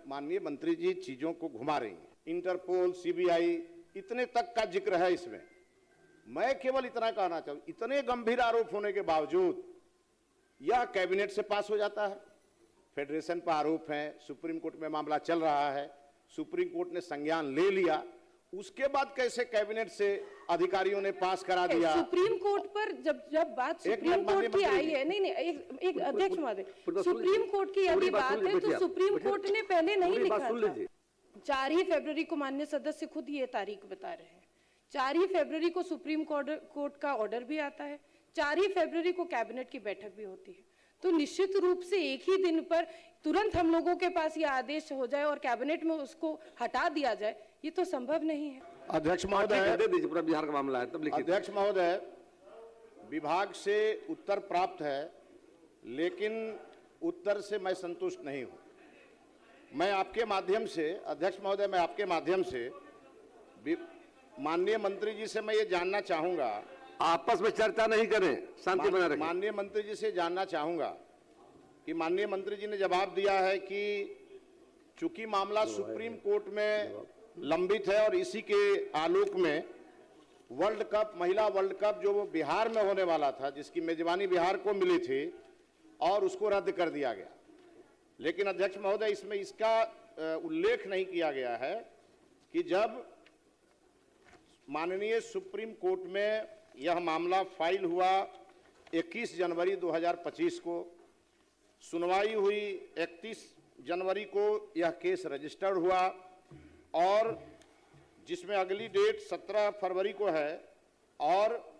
माननीय मंत्री जी चीजों को घुमा रही हैं। इंटरपोल, सीबीआई, इतने तक का जिक्र है इसमें। मैं केवल इतना कहना चाहूँ, इतने गंभीर आरोप होने के बावजूद यह कैबिनेट से पास हो जाता है। फेडरेशन पर आरोप है, सुप्रीम कोर्ट में मामला चल रहा है, सुप्रीम कोर्ट ने संज्ञान ले लिया, उसके बाद कैसे कैबिनेट से अधिकारियों ने पास करा दिया। सुप्रीम कोर्ट पर जब बात सुप्रीम कोर्ट की आई है, नहीं एक अध्यक्ष महोदय, सुप्रीम कोर्ट की यदि बात है तो सुप्रीम कोर्ट ने पहले नहीं लिखा था। 4 ही फरवरी को माननीय सदस्य खुद ये तारीख बता रहे हैं। 4 ही फरवरी को सुप्रीम कोर्ट का ऑर्डर भी आता है, 4 ही फरवरी को कैबिनेट की बैठक भी होती है। तो निश्चित रूप से एक ही दिन पर तुरंत हम लोगों के पास ये आदेश हो जाए और कैबिनेट में उसको हटा दिया जाए, ये तो संभव नहीं है। अध्यक्ष महोदय, पूरा बिहार का मामला है, तब लिखिए। अध्यक्ष महोदय, विभाग से उत्तर प्राप्त है, लेकिन उत्तर से मैं संतुष्ट नहीं हूं। मैं आपके माध्यम से, अध्यक्ष महोदय, मैं आपके माध्यम से माननीय मंत्री जी से मैं ये जानना चाहूंगा, आपस में चर्चा नहीं करें, शांति बना रखें। माननीय मंत्री जी से जानना चाहूंगा कि माननीय मंत्री जी ने जवाब दिया है कि चूंकि मामला सुप्रीम कोर्ट में लंबित है और इसी के आलोक में वर्ल्ड कप, महिला वर्ल्ड कप जो बिहार में होने वाला था, जिसकी मेजबानी बिहार को मिली थी, और उसको रद्द कर दिया गया। लेकिन अध्यक्ष महोदय, इसमें इसका उल्लेख नहीं किया गया है कि जब माननीय सुप्रीम कोर्ट में यह मामला फाइल हुआ 21 जनवरी 2025 को, सुनवाई हुई 31 जनवरी को, यह केस रजिस्टर्ड हुआ और जिसमें अगली डेट 17 फरवरी को है, और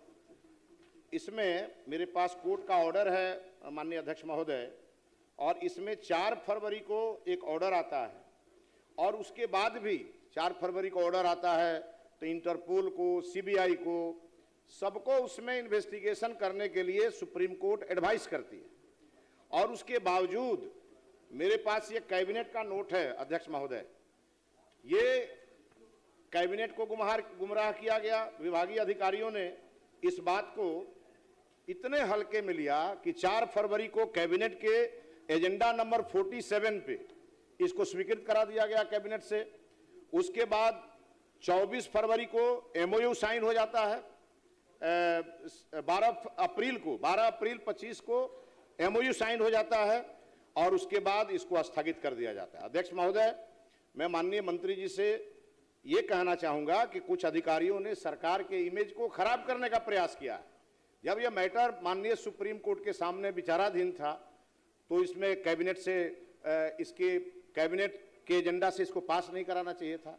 इसमें मेरे पास कोर्ट का ऑर्डर है माननीय अध्यक्ष महोदय, और इसमें 4 फरवरी को एक ऑर्डर आता है, और उसके बाद भी 4 फरवरी को ऑर्डर आता है तो इंटरपोल को, सीबीआई को, सबको उसमें इन्वेस्टिगेशन करने के लिए सुप्रीम कोर्ट एडवाइस करती है। और उसके बावजूद मेरे पास ये कैबिनेट का नोट है अध्यक्ष महोदय, ये कैबिनेट को गुमराह किया गया। विभागीय अधिकारियों ने इस बात को इतने हल्के में लिया कि 4 फरवरी को कैबिनेट के एजेंडा नंबर 47 पे इसको स्वीकृत करा दिया गया कैबिनेट से। उसके बाद 24 फरवरी को एमओयू साइन हो जाता है, 12 अप्रैल 25 को एमओयू साइन हो जाता है, और उसके बाद इसको स्थगित कर दिया जाता है। अध्यक्ष महोदय, मैं माननीय मंत्री जी से ये कहना चाहूंगा कि कुछ अधिकारियों ने सरकार के इमेज को खराब करने का प्रयास किया है। जब यह मैटर माननीय सुप्रीम कोर्ट के सामने विचाराधीन था तो इसमें कैबिनेट से इसके कैबिनेट के एजेंडा से इसको पास नहीं कराना चाहिए था,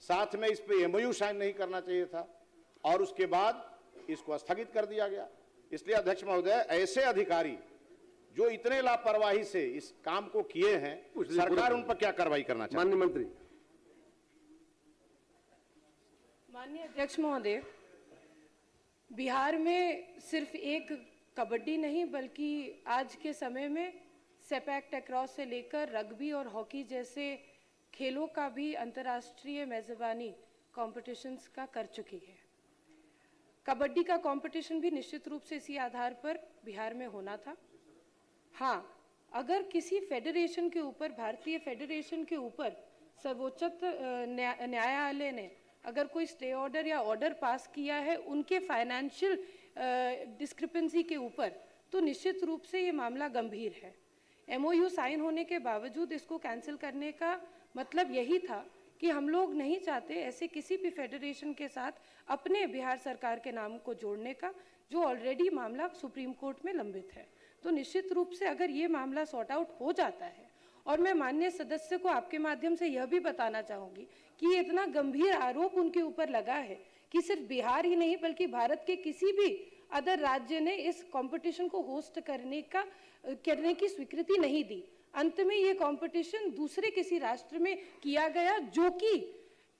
साथ में इस पे एमओयू साइन नहीं करना चाहिए था, और उसके बाद इसको स्थगित कर दिया गया। इसलिए अध्यक्ष महोदय, ऐसे अधिकारी जो इतने लापरवाही से इस काम को किए हैं, सरकार उन पर क्या कार्रवाई करना चाहिए? माननीय मंत्री। माननीय अध्यक्ष महोदय, बिहार में सिर्फ एक कबड्डी नहीं बल्कि आज के समय में सेपैक टैक्रॉस से लेकर रग्बी और हॉकी जैसे खेलों का भी अंतर्राष्ट्रीय मेजबानी कॉम्पिटिशन्स का कर चुकी है। कबड्डी का कंपटीशन भी निश्चित रूप से इसी आधार पर बिहार में होना था। हाँ, अगर किसी फेडरेशन के ऊपर, भारतीय फेडरेशन के ऊपर सर्वोच्च न्यायालय ने अगर कोई स्टे ऑर्डर या ऑर्डर पास किया है उनके फाइनेंशियल डिस्क्रिपेंसी के ऊपर, तो निश्चित रूप से ये मामला गंभीर है। एमओयू साइन होने के बावजूद इसको कैंसिल करने का मतलब यही था कि हम लोग नहीं चाहते ऐसे किसी भी फेडरेशन के साथ अपने बिहार सरकार के नाम को जोड़ने का, जो ऑलरेडी मामला सुप्रीम कोर्ट में लंबित है। तो निश्चित रूप से अगर ये मामला सॉर्ट आउट हो जाता है, और मैं माननीय सदस्य को आपके माध्यम से यह भी बताना चाहूंगी कि ये इतना गंभीर आरोप उनके ऊपर लगा है कि सिर्फ बिहार ही नहीं बल्कि भारत के किसी भी अदर राज्य ने इस कंपटीशन को होस्ट करने की स्वीकृति नहीं दी। अंत में ये कंपटीशन दूसरे किसी राष्ट्र में किया गया,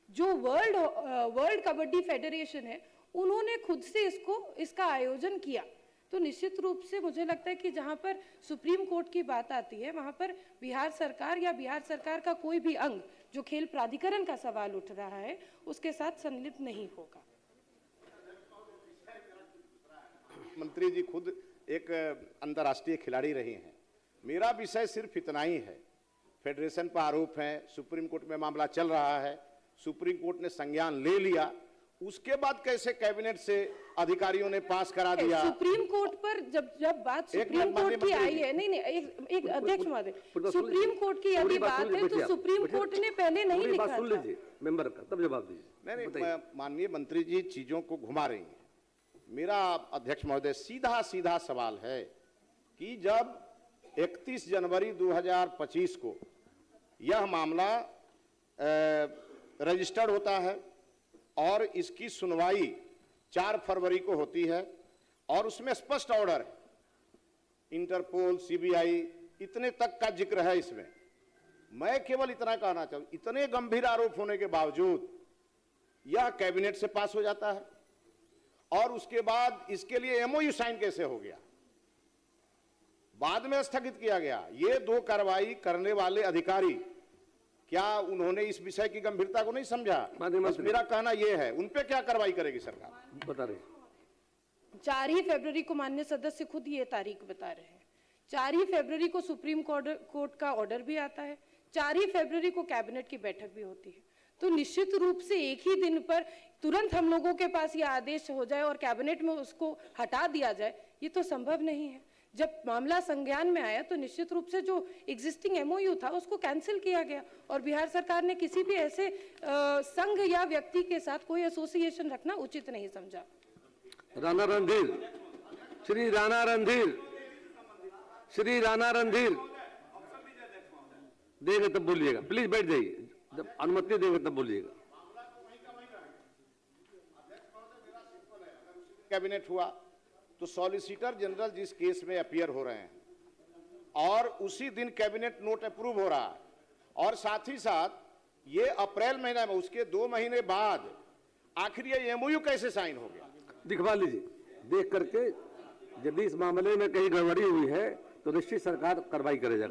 जो वर्ल्ड कबड्डी फेडरेशन है, उन्होंने खुद से इसका आयोजन किया। तो निश्चित रूप से मुझे लगता है कि जहां पर सुप्रीम कोर्ट की बात आती है वहां पर बिहार सरकार या बिहार सरकार का कोई भी अंग जो खेल प्राधिकरण का सवाल उठ रहा है उसके साथ संलिप्त नहीं होगा। मंत्री जी खुद एक अंतर्राष्ट्रीय खिलाड़ी रही हैं। मेरा विषय सिर्फ इतना ही है फेडरेशन पर आरोप है, सुप्रीम कोर्ट में मामला चल रहा है, सुप्रीम कोर्ट ने संज्ञान ले लिया, उसके बाद कैसे कैबिनेट से अधिकारियों ने पास करा दिया? सुप्रीम कोर्ट पर जब बात सुप्रीम कोर्ट की आई है, नहीं एक अध्यक्ष महोदय, सुप्रीम कोर्ट की यदि बात है तो सुप्रीम कोर्ट ने पहले नहीं लिखा था। सुन लीजिए मेंबर का, तब जवाब दीजिए। नहीं, माननीय मंत्री जी चीजों को घुमा रही हैं। मेरा अध्यक्ष महोदय सीधा सीधा सवाल है कि जब 31 जनवरी 2025 को यह मामला रजिस्टर्ड होता है और इसकी सुनवाई 4 फरवरी को होती है और उसमें स्पष्ट ऑर्डर है, इंटरपोल, सीबीआई इतने तक का जिक्र है इसमें। मैं केवल इतना कहना चाहूँ, इतने गंभीर आरोप होने के बावजूद यह कैबिनेट से पास हो जाता है और उसके बाद इसके लिए एमओयू साइन कैसे हो गया, बाद में स्थगित किया गया। ये 2 कार्रवाई करने वाले अधिकारी, क्या उन्होंने इस विषय की गंभीरता को नहीं समझा? बस मेरा कहना यह है, उन पे क्या कार्रवाई करेगी सरकार? बता रहे 4 ही फरवरी को माननीय सदस्य खुद ये तारीख बता रहे हैं। 4 ही फरवरी को सुप्रीम कोर्ट का ऑर्डर भी आता है, 4 ही फरवरी को कैबिनेट की बैठक भी होती है। तो निश्चित रूप से एक ही दिन पर तुरंत हम लोगों के पास ये आदेश हो जाए और कैबिनेट में उसको हटा दिया जाए, ये तो संभव नहीं है। जब मामला संज्ञान में आया तो निश्चित रूप से जो एग्जिस्टिंग एमओयू था उसको कैंसिल किया गया और बिहार सरकार ने किसी भी ऐसे संघ या व्यक्ति के साथ कोई एसोसिएशन रखना उचित नहीं समझा। राणा रणधीर, श्री राणा रणधीर, श्री राणा रणधीर देंगे तब बोलिएगा, प्लीज बैठ जाइए, जब अनुमति देंगे तब बोलिएगा। कैबिनेट हुआ तो सॉलिसिटर जनरल जिस केस में अपीयर हो रहे हैं और उसी दिन कैबिनेट नोट अप्रूव हो रहा है और साथ ही साथ ये अप्रैल महीना में, उसके 2 महीने बाद आखिर ये एमओयू कैसे साइन हो गया? दिखवा लीजिए, देख करके यदि इस मामले में कहीं गड़बड़ी हुई है तो निश्चित सरकार कार्रवाई करेगा।